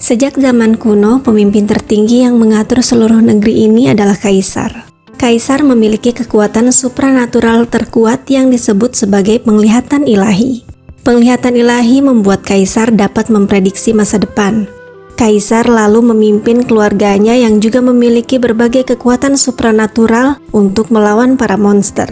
Sejak zaman kuno, pemimpin tertinggi yang mengatur seluruh negeri ini adalah kaisar. Kaisar memiliki kekuatan supranatural terkuat yang disebut sebagai penglihatan ilahi. Penglihatan ilahi membuat kaisar dapat memprediksi masa depan. Kaisar lalu memimpin keluarganya yang juga memiliki berbagai kekuatan supranatural untuk melawan para monster.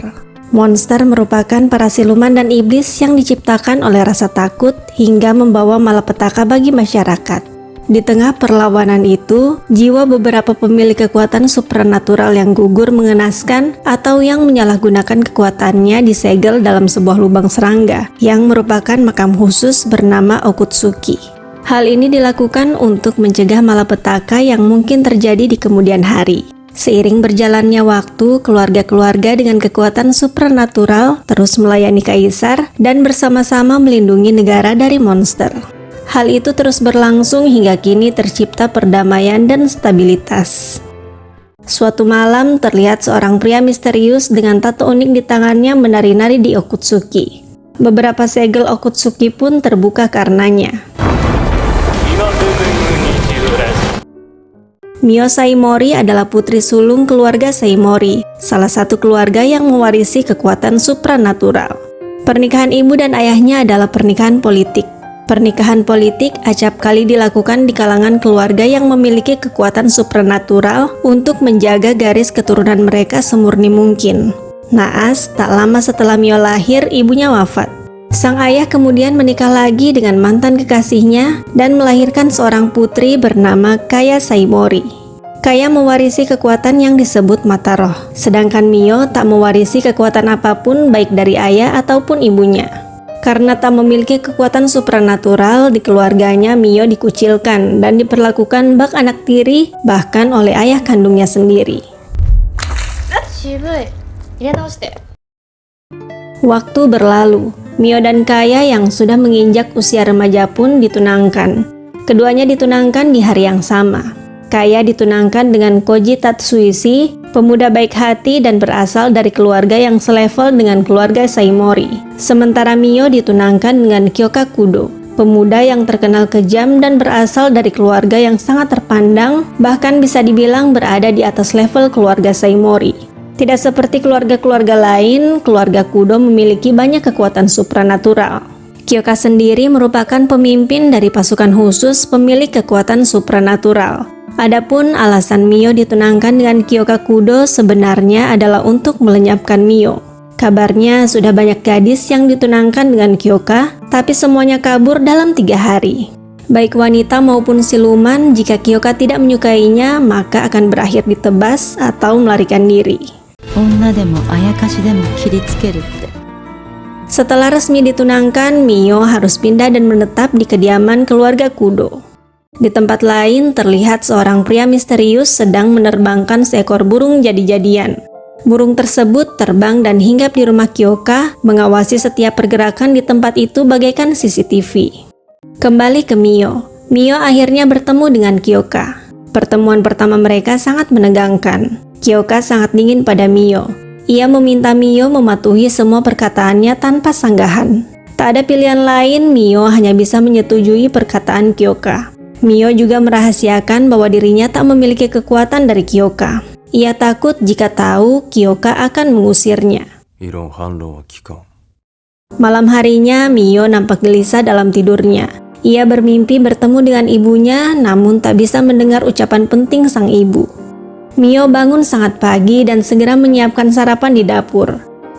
Monster merupakan para siluman dan iblis yang diciptakan oleh rasa takut hingga membawa malapetaka bagi masyarakat. Di tengah perlawanan itu, jiwa beberapa pemilik kekuatan supranatural yang gugur mengenaskan atau yang menyalahgunakan kekuatannya disegel dalam sebuah lubang serangga yang merupakan makam khusus bernama Okutsuki. Hal ini dilakukan untuk mencegah malapetaka yang mungkin terjadi di kemudian hari. Seiring berjalannya waktu, keluarga-keluarga dengan kekuatan supranatural terus melayani kaisar dan bersama-sama melindungi negara dari monster. Hal itu terus berlangsung hingga kini tercipta perdamaian dan stabilitas. Suatu malam terlihat seorang pria misterius dengan tato unik di tangannya menari-nari di Okutsuki. Beberapa segel Okutsuki pun terbuka karenanya. Mio Saimori adalah putri sulung keluarga Saimori, salah satu keluarga yang mewarisi kekuatan supranatural. Pernikahan ibu dan ayahnya adalah pernikahan politik. Pernikahan politik acap kali dilakukan di kalangan keluarga yang memiliki kekuatan supranatural untuk menjaga garis keturunan mereka semurni mungkin. Naas, tak lama setelah Mio lahir, ibunya wafat. Sang ayah kemudian menikah lagi dengan mantan kekasihnya dan melahirkan seorang putri bernama Kaya Saimori. Kaya mewarisi kekuatan yang disebut mata roh, sedangkan Mio tak mewarisi kekuatan apapun baik dari ayah ataupun ibunya. Karena tak memiliki kekuatan supranatural di keluarganya, Mio dikucilkan dan diperlakukan bak anak tiri bahkan oleh ayah kandungnya sendiri. Waktu berlalu, Mio dan Kaya yang sudah menginjak usia remaja pun ditunangkan. Keduanya ditunangkan di hari yang sama. Kaya ditunangkan dengan Koji Tatsuishi, pemuda baik hati dan berasal dari keluarga yang selevel dengan keluarga Saimori. Sementara Mio ditunangkan dengan Kyoka Kudo, pemuda yang terkenal kejam dan berasal dari keluarga yang sangat terpandang, bahkan bisa dibilang berada di atas level keluarga Saimori. Tidak seperti keluarga-keluarga lain, keluarga Kudo memiliki banyak kekuatan supranatural. Kyoka sendiri merupakan pemimpin dari pasukan khusus pemilik kekuatan supranatural. Adapun alasan Mio ditunangkan dengan Kyoka Kudo sebenarnya adalah untuk melenyapkan Mio. Kabarnya sudah banyak gadis yang ditunangkan dengan Kyoka, tapi semuanya kabur dalam 3 hari. Baik wanita maupun siluman, jika Kyoka tidak menyukainya, maka akan berakhir ditebas atau melarikan diri. Setelah resmi ditunangkan, Mio harus pindah dan menetap di kediaman keluarga Kudo. Di tempat lain terlihat seorang pria misterius sedang menerbangkan seekor burung jadi-jadian. Burung tersebut terbang dan hinggap di rumah Kyoka, mengawasi setiap pergerakan di tempat itu bagaikan CCTV. Kembali ke Mio. Mio akhirnya bertemu dengan Kyoka. Pertemuan pertama mereka sangat menegangkan. Kyoka sangat dingin pada Mio. Ia meminta Mio mematuhi semua perkataannya tanpa sanggahan. Tak ada pilihan lain, Mio hanya bisa menyetujui perkataan Kyoka. Mio juga merahasiakan bahwa dirinya tak memiliki kekuatan dari Kyoka. Ia takut jika tahu Kyoka akan mengusirnya. Malam harinya, Mio nampak gelisah dalam tidurnya. Ia bermimpi bertemu dengan ibunya, namun tak bisa mendengar ucapan penting sang ibu. Mio bangun sangat pagi dan segera menyiapkan sarapan di dapur.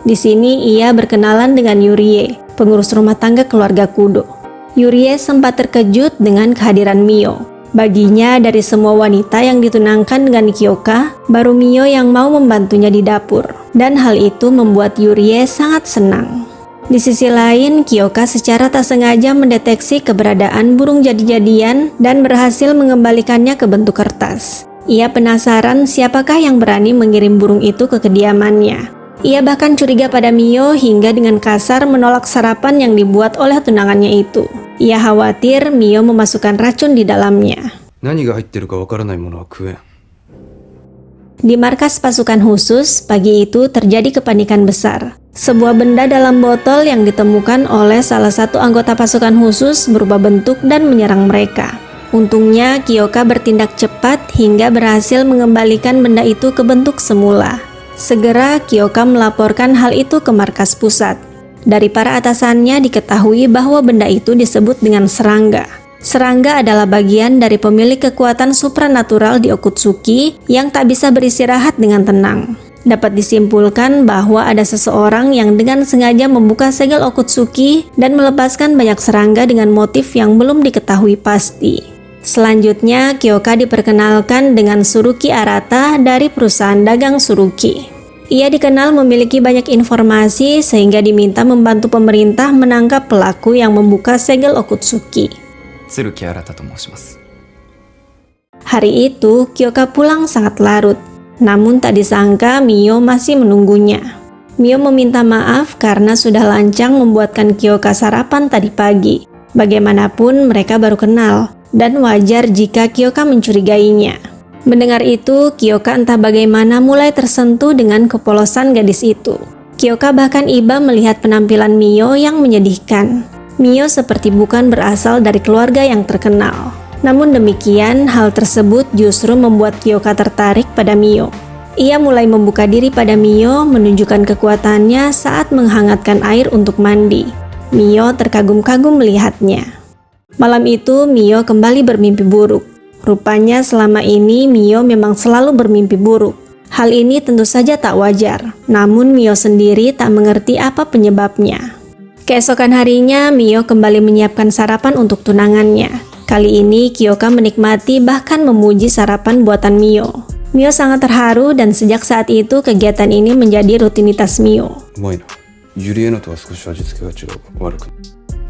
Di sini ia berkenalan dengan Yurie, pengurus rumah tangga keluarga Kudo. Yurie sempat terkejut dengan kehadiran Mio. Baginya, dari semua wanita yang ditunangkan dengan Kyoka, baru Mio yang mau membantunya di dapur. Dan hal itu membuat Yurie sangat senang. Di sisi lain, Kyoka secara tak sengaja mendeteksi keberadaan burung jadi-jadian dan berhasil mengembalikannya ke bentuk kertas. Ia penasaran siapakah yang berani mengirim burung itu ke kediamannya. Ia bahkan curiga pada Mio hingga dengan kasar menolak sarapan yang dibuat oleh tunangannya itu. Ia khawatir Mio memasukkan racun di dalamnya. Di markas pasukan khusus, pagi itu terjadi kepanikan besar. Sebuah benda dalam botol yang ditemukan oleh salah satu anggota pasukan khusus berubah bentuk dan menyerang mereka. Untungnya Kyoka bertindak cepat hingga berhasil mengembalikan benda itu ke bentuk semula. Segera Kyoka melaporkan hal itu ke markas pusat. Dari para atasannya diketahui bahwa benda itu disebut dengan serangga. Serangga adalah bagian dari pemilik kekuatan supranatural di Okutsuki yang tak bisa beristirahat dengan tenang. Dapat disimpulkan bahwa ada seseorang yang dengan sengaja membuka segel Okutsuki dan melepaskan banyak serangga dengan motif yang belum diketahui pasti. Selanjutnya, Kyoka diperkenalkan dengan Suruki Arata dari perusahaan dagang Suruki. Ia dikenal memiliki banyak informasi sehingga diminta membantu pemerintah menangkap pelaku yang membuka segel Okutsuki. Hari itu, Kyoka pulang sangat larut. Namun tak disangka Mio masih menunggunya. Mio meminta maaf karena sudah lancang membuatkan Kyoka sarapan tadi pagi. Bagaimanapun mereka baru kenal, dan wajar jika Kyoka mencurigainya. Mendengar itu, Kyoka entah bagaimana mulai tersentuh dengan kepolosan gadis itu. Kyoka bahkan iba melihat penampilan Mio yang menyedihkan. Mio seperti bukan berasal dari keluarga yang terkenal. Namun demikian, hal tersebut justru membuat Kyoka tertarik pada Mio. Ia mulai membuka diri pada Mio, menunjukkan kekuatannya saat menghangatkan air untuk mandi. Mio terkagum-kagum melihatnya. Malam itu, Mio kembali bermimpi buruk. Rupanya selama ini Mio memang selalu bermimpi buruk. Hal ini tentu saja tak wajar, namun Mio sendiri tak mengerti apa penyebabnya. Keesokan harinya, Mio kembali menyiapkan sarapan untuk tunangannya. Kali ini, Kyoka menikmati bahkan memuji sarapan buatan Mio. Mio sangat terharu dan sejak saat itu kegiatan ini menjadi rutinitas Mio.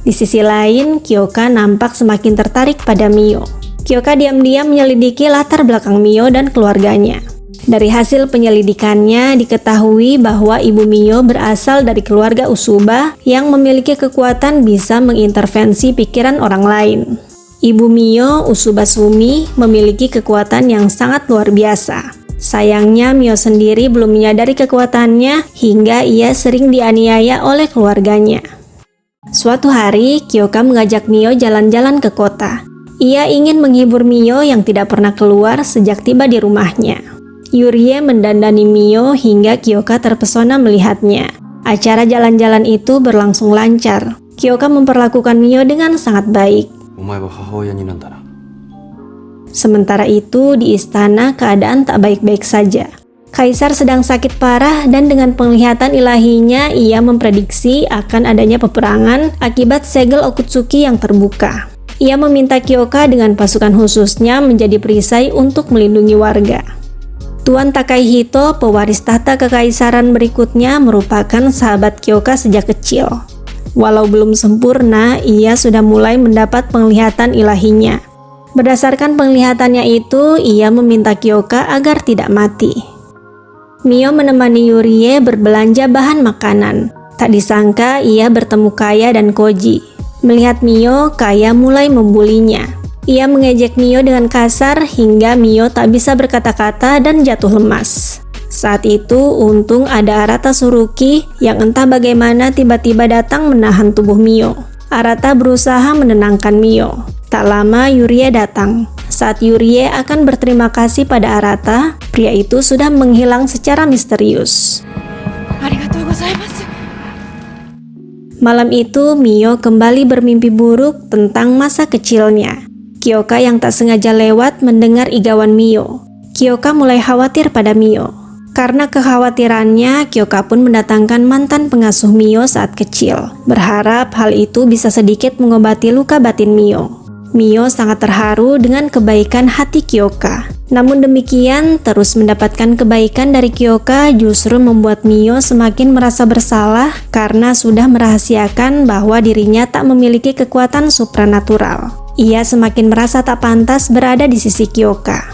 Di sisi lain, Kyoka nampak semakin tertarik pada Mio. Kyoka diam-diam menyelidiki latar belakang Mio dan keluarganya. Dari hasil penyelidikannya diketahui bahwa ibu Mio berasal dari keluarga Usuba yang memiliki kekuatan bisa mengintervensi pikiran orang lain. Ibu Mio, Usuba Sumi, memiliki kekuatan yang sangat luar biasa. Sayangnya Mio sendiri belum menyadari kekuatannya hingga ia sering dianiaya oleh keluarganya. Suatu hari, Kyoka mengajak Mio jalan-jalan ke kota. Ia ingin menghibur Mio yang tidak pernah keluar sejak tiba di rumahnya. Yurie mendandani Mio hingga Kyoka terpesona melihatnya. Acara jalan-jalan itu berlangsung lancar. Kyoka memperlakukan Mio dengan sangat baik. Sementara itu, di istana keadaan tak baik-baik saja. Kaisar sedang sakit parah dan dengan penglihatan ilahinya ia memprediksi akan adanya peperangan akibat segel Okutsuki yang terbuka. Ia meminta Kyoka dengan pasukan khususnya menjadi perisai untuk melindungi warga. Tuan Takahito, pewaris tahta kekaisaran berikutnya, merupakan sahabat Kyoka sejak kecil. Walau belum sempurna, ia sudah mulai mendapat penglihatan ilahinya. Berdasarkan penglihatannya itu, ia meminta Kyoka agar tidak mati. Mio menemani Yurie berbelanja bahan makanan. Tak disangka ia bertemu Kaya dan Koji. Melihat Mio, Kaya mulai membulinya. Ia mengejek Mio dengan kasar hingga Mio tak bisa berkata-kata dan jatuh lemas. Saat itu, untung ada Arata Suruki yang entah bagaimana tiba-tiba datang menahan tubuh Mio. Arata berusaha menenangkan Mio. Tak lama Yurie datang. Saat Yurie akan berterima kasih pada Arata, pria itu sudah menghilang secara misterius. Malam itu, Mio kembali bermimpi buruk tentang masa kecilnya. Kyoka yang tak sengaja lewat mendengar igawan Mio. Kyoka mulai khawatir pada Mio. Karena kekhawatirannya, Kyoka pun mendatangkan mantan pengasuh Mio saat kecil, berharap hal itu bisa sedikit mengobati luka batin Mio. Mio sangat terharu dengan kebaikan hati Kyoka. Namun demikian, terus mendapatkan kebaikan dari Kyoka justru membuat Mio semakin merasa bersalah karena sudah merahasiakan bahwa dirinya tak memiliki kekuatan supranatural. Ia semakin merasa tak pantas berada di sisi Kyoka.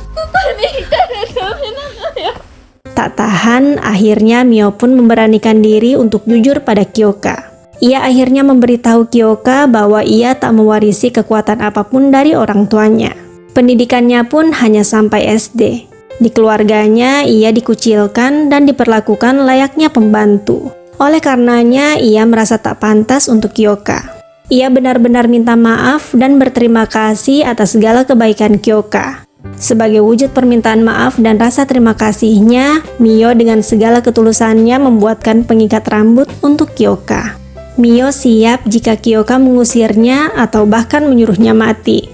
Tak tahan, akhirnya Mio pun memberanikan diri untuk jujur pada Kyoka. Ia akhirnya memberitahu Kyoka bahwa ia tak mewarisi kekuatan apapun dari orang tuanya. Pendidikannya pun hanya sampai SD. Di keluarganya, ia dikucilkan dan diperlakukan layaknya pembantu. Oleh karenanya, ia merasa tak pantas untuk Kyoka. Ia benar-benar minta maaf dan berterima kasih atas segala kebaikan Kyoka. Sebagai wujud permintaan maaf dan rasa terima kasihnya, Mio dengan segala ketulusannya membuatkan pengikat rambut untuk Kyoka. Mio siap jika Kyoka mengusirnya atau bahkan menyuruhnya mati.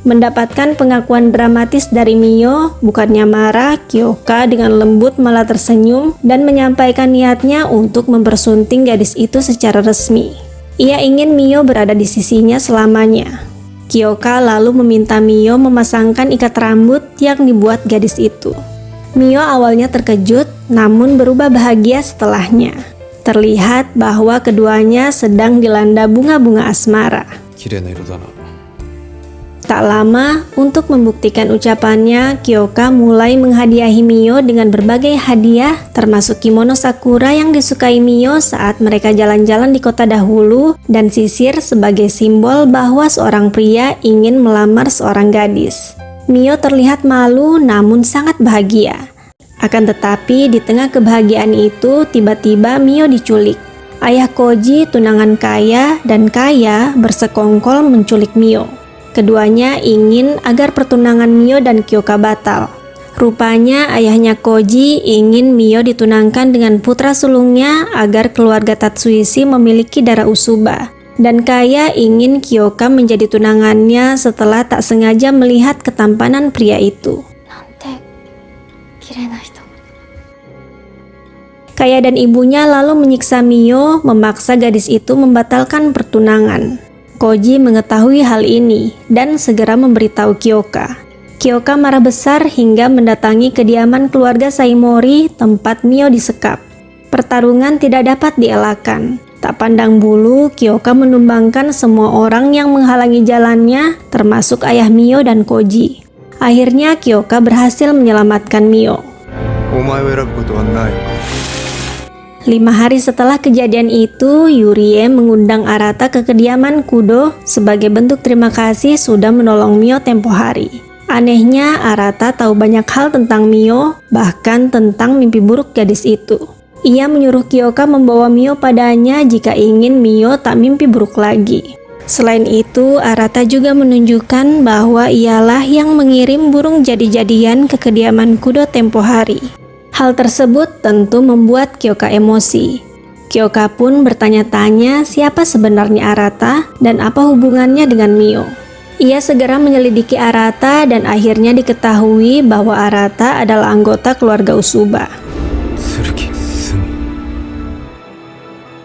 Mendapatkan pengakuan dramatis dari Mio, bukannya marah, Kyoka dengan lembut malah tersenyum dan menyampaikan niatnya untuk mempersunting gadis itu secara resmi. Ia ingin Mio berada di sisinya selamanya. Kyoka lalu meminta Mio memasangkan ikat rambut yang dibuat gadis itu. Mio awalnya terkejut, namun berubah bahagia setelahnya. Terlihat bahwa keduanya sedang dilanda bunga-bunga asmara. Tak lama, untuk membuktikan ucapannya, Kyoka mulai menghadiahi Mio dengan berbagai hadiah, termasuk kimono sakura yang disukai Mio saat mereka jalan-jalan di kota dahulu, dan sisir sebagai simbol bahwa seorang pria ingin melamar seorang gadis. Mio terlihat malu namun sangat bahagia. Akan tetapi, di tengah kebahagiaan itu, tiba-tiba Mio diculik. Ayah Koji, tunangan Kaya, dan Kaya bersekongkol menculik Mio. Keduanya ingin agar pertunangan Mio dan Kyoka batal. Rupanya ayahnya Koji ingin Mio ditunangkan dengan putra sulungnya agar keluarga Tatsuishi memiliki darah Usuba. Dan Kaya ingin Kyoka menjadi tunangannya setelah tak sengaja melihat ketampanan pria itu. Kaya dan ibunya lalu menyiksa Mio, memaksa gadis itu membatalkan pertunangan. Koji mengetahui hal ini dan segera memberitahu Kyoka. Kyoka marah besar hingga mendatangi kediaman keluarga Saimori tempat Mio disekap. Pertarungan tidak dapat dielakkan. Tak pandang bulu, Kyoka menumbangkan semua orang yang menghalangi jalannya, termasuk ayah Mio dan Koji. Akhirnya Kyoka berhasil menyelamatkan Mio. 5 hari setelah kejadian itu, Yurie mengundang Arata ke kediaman Kudo sebagai bentuk terima kasih sudah menolong Mio tempo hari. Anehnya, Arata tahu banyak hal tentang Mio, bahkan tentang mimpi buruk gadis itu. Ia menyuruh Kyoka membawa Mio padanya jika ingin Mio tak mimpi buruk lagi. Selain itu, Arata juga menunjukkan bahwa ialah yang mengirim burung jadi-jadian ke kediaman Kudo tempo hari. Hal tersebut tentu membuat Kyoka emosi. Kyoka pun bertanya-tanya siapa sebenarnya Arata dan apa hubungannya dengan Mio. Ia segera menyelidiki Arata dan akhirnya diketahui bahwa Arata adalah anggota keluarga Usuba.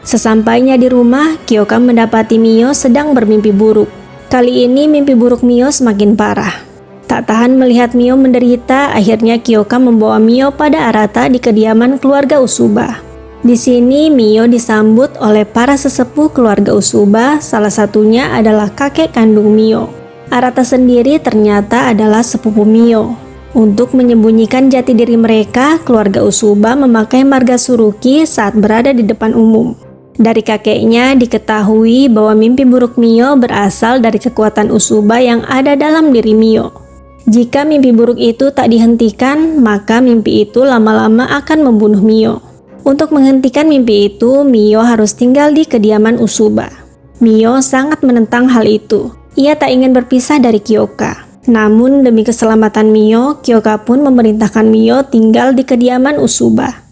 Sesampainya di rumah, Kyoka mendapati Mio sedang bermimpi buruk. Kali ini mimpi buruk Mio semakin parah. Tak tahan melihat Mio menderita, akhirnya Kyoka membawa Mio pada Arata di kediaman keluarga Usuba. Di sini Mio disambut oleh para sesepuh keluarga Usuba, salah satunya adalah kakek kandung Mio. Arata sendiri ternyata adalah sepupu Mio. Untuk menyembunyikan jati diri mereka, keluarga Usuba memakai marga Suruki saat berada di depan umum. Dari kakeknya diketahui bahwa mimpi buruk Mio berasal dari kekuatan Usuba yang ada dalam diri Mio. Jika mimpi buruk itu tak dihentikan, maka mimpi itu lama-lama akan membunuh Mio. Untuk menghentikan mimpi itu, Mio harus tinggal di kediaman Usuba. Mio sangat menentang hal itu. Ia tak ingin berpisah dari Kyoka. Namun demi keselamatan Mio, Kyoka pun memerintahkan Mio tinggal di kediaman Usuba.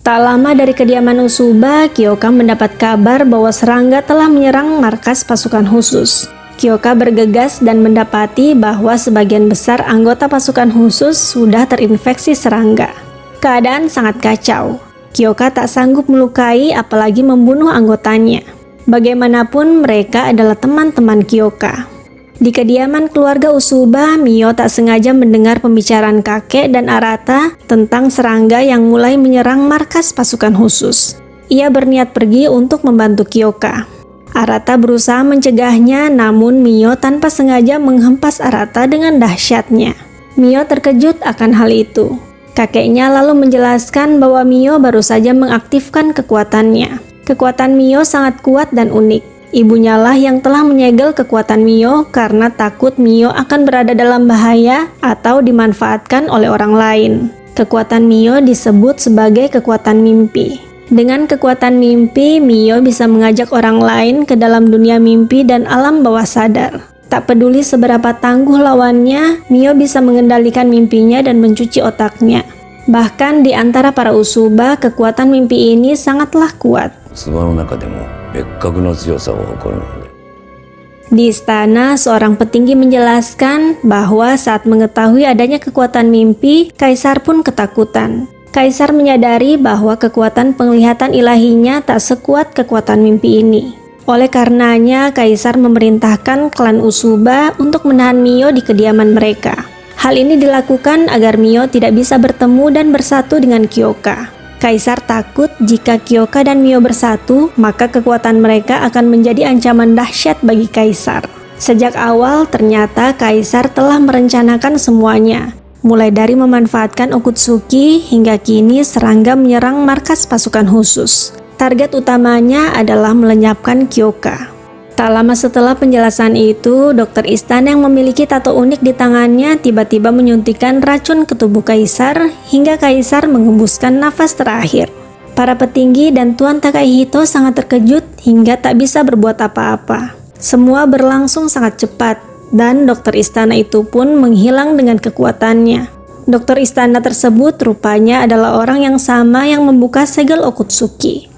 Tak lama dari kediaman Usuba, Kyoka mendapat kabar bahwa serangga telah menyerang markas pasukan khusus. Kyoka bergegas dan mendapati bahwa sebagian besar anggota pasukan khusus sudah terinfeksi serangga. Keadaan sangat kacau. Kyoka tak sanggup melukai apalagi membunuh anggotanya. Bagaimanapun mereka adalah teman-teman Kyoka. Di kediaman keluarga Usuba, Mio tak sengaja mendengar pembicaraan kakek dan Arata tentang serangga yang mulai menyerang markas pasukan khusus. Ia berniat pergi untuk membantu Kyoka. Arata berusaha mencegahnya, namun Mio tanpa sengaja menghempas Arata dengan dahsyatnya. Mio terkejut akan hal itu. Kakeknya lalu menjelaskan bahwa Mio baru saja mengaktifkan kekuatannya. Kekuatan Mio sangat kuat dan unik. Ibunya lah yang telah menyegel kekuatan Mio karena takut Mio akan berada dalam bahaya atau dimanfaatkan oleh orang lain. Kekuatan Mio disebut sebagai kekuatan mimpi. Dengan kekuatan mimpi, Mio bisa mengajak orang lain ke dalam dunia mimpi dan alam bawah sadar. Tak peduli seberapa tangguh lawannya, Mio bisa mengendalikan mimpinya dan mencuci otaknya. Bahkan di antara para Usuba, kekuatan mimpi ini sangatlah kuat. Di istana, seorang petinggi menjelaskan bahwa saat mengetahui adanya kekuatan mimpi, Kaisar pun ketakutan. Kaisar menyadari bahwa kekuatan penglihatan ilahinya tak sekuat kekuatan mimpi ini. Oleh karenanya, Kaisar memerintahkan klan Usuba untuk menahan Mio di kediaman mereka. Hal ini dilakukan agar Mio tidak bisa bertemu dan bersatu dengan Kyoka. Kaisar takut jika Kyoka dan Mio bersatu, maka kekuatan mereka akan menjadi ancaman dahsyat bagi Kaisar. Sejak awal, ternyata Kaisar telah merencanakan semuanya. Mulai dari memanfaatkan Okutsuki, hingga kini serangga menyerang markas pasukan khusus. Target utamanya adalah melenyapkan Kyoka. Tak lama setelah penjelasan itu, dokter istana yang memiliki tato unik di tangannya tiba-tiba menyuntikkan racun ke tubuh Kaisar hingga Kaisar mengembuskan nafas terakhir. Para petinggi dan Tuan Takahito sangat terkejut hingga tak bisa berbuat apa-apa. Semua berlangsung sangat cepat dan dokter istana itu pun menghilang dengan kekuatannya. Dokter istana tersebut rupanya adalah orang yang sama yang membuka segel Okutsuki.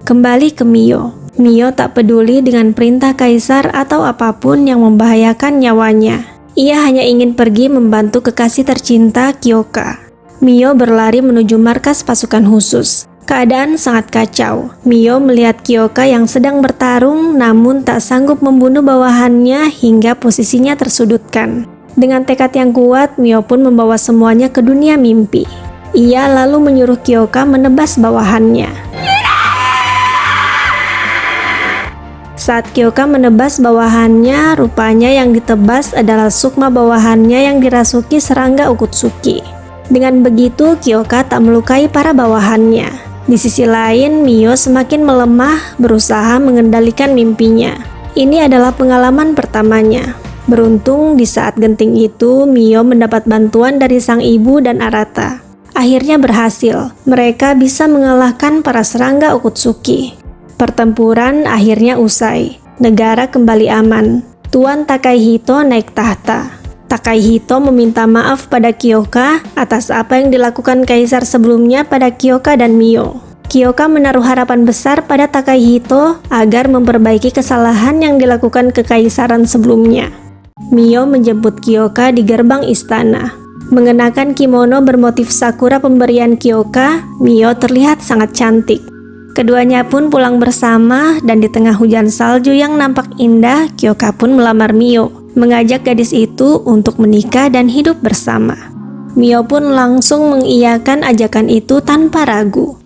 Kembali ke Mio. Mio tak peduli dengan perintah Kaisar atau apapun yang membahayakan nyawanya. Ia hanya ingin pergi membantu kekasih tercinta, Kyoka. Mio berlari menuju markas pasukan khusus. Keadaan sangat kacau. Mio melihat Kyoka yang sedang bertarung namun tak sanggup membunuh bawahannya hingga posisinya tersudutkan. Dengan tekad yang kuat, Mio pun membawa semuanya ke dunia mimpi. Ia lalu menyuruh Kyoka menebas bawahannya. Saat Kyoka menebas bawahannya, rupanya yang ditebas adalah sukma bawahannya yang dirasuki serangga Okutsuki. Dengan begitu, Kyoka tak melukai para bawahannya. Di sisi lain, Mio semakin melemah, berusaha mengendalikan mimpinya. Ini adalah pengalaman pertamanya. Beruntung di saat genting itu, Mio mendapat bantuan dari sang ibu dan Arata. Akhirnya berhasil, mereka bisa mengalahkan para serangga Okutsuki. Pertempuran akhirnya usai. Negara kembali aman. Tuan Takahito naik tahta. Takahito meminta maaf pada Kyoka atas apa yang dilakukan Kaisar sebelumnya pada Kyoka dan Mio. Kyoka menaruh harapan besar pada Takahito agar memperbaiki kesalahan yang dilakukan kekaisaran sebelumnya. Mio menjemput Kyoka di gerbang istana. Mengenakan kimono bermotif sakura pemberian Kyoka, Mio terlihat sangat cantik. Keduanya pun pulang bersama dan di tengah hujan salju yang nampak indah, Kyoka pun melamar Mio, mengajak gadis itu untuk menikah dan hidup bersama. Mio pun langsung mengiyakan ajakan itu tanpa ragu.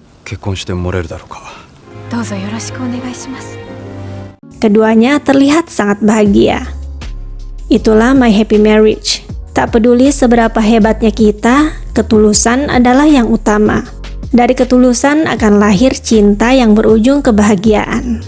Keduanya terlihat sangat bahagia. Itulah My Happy Marriage. Tak peduli seberapa hebatnya kita, ketulusan adalah yang utama. Dari ketulusan akan lahir cinta yang berujung kebahagiaan.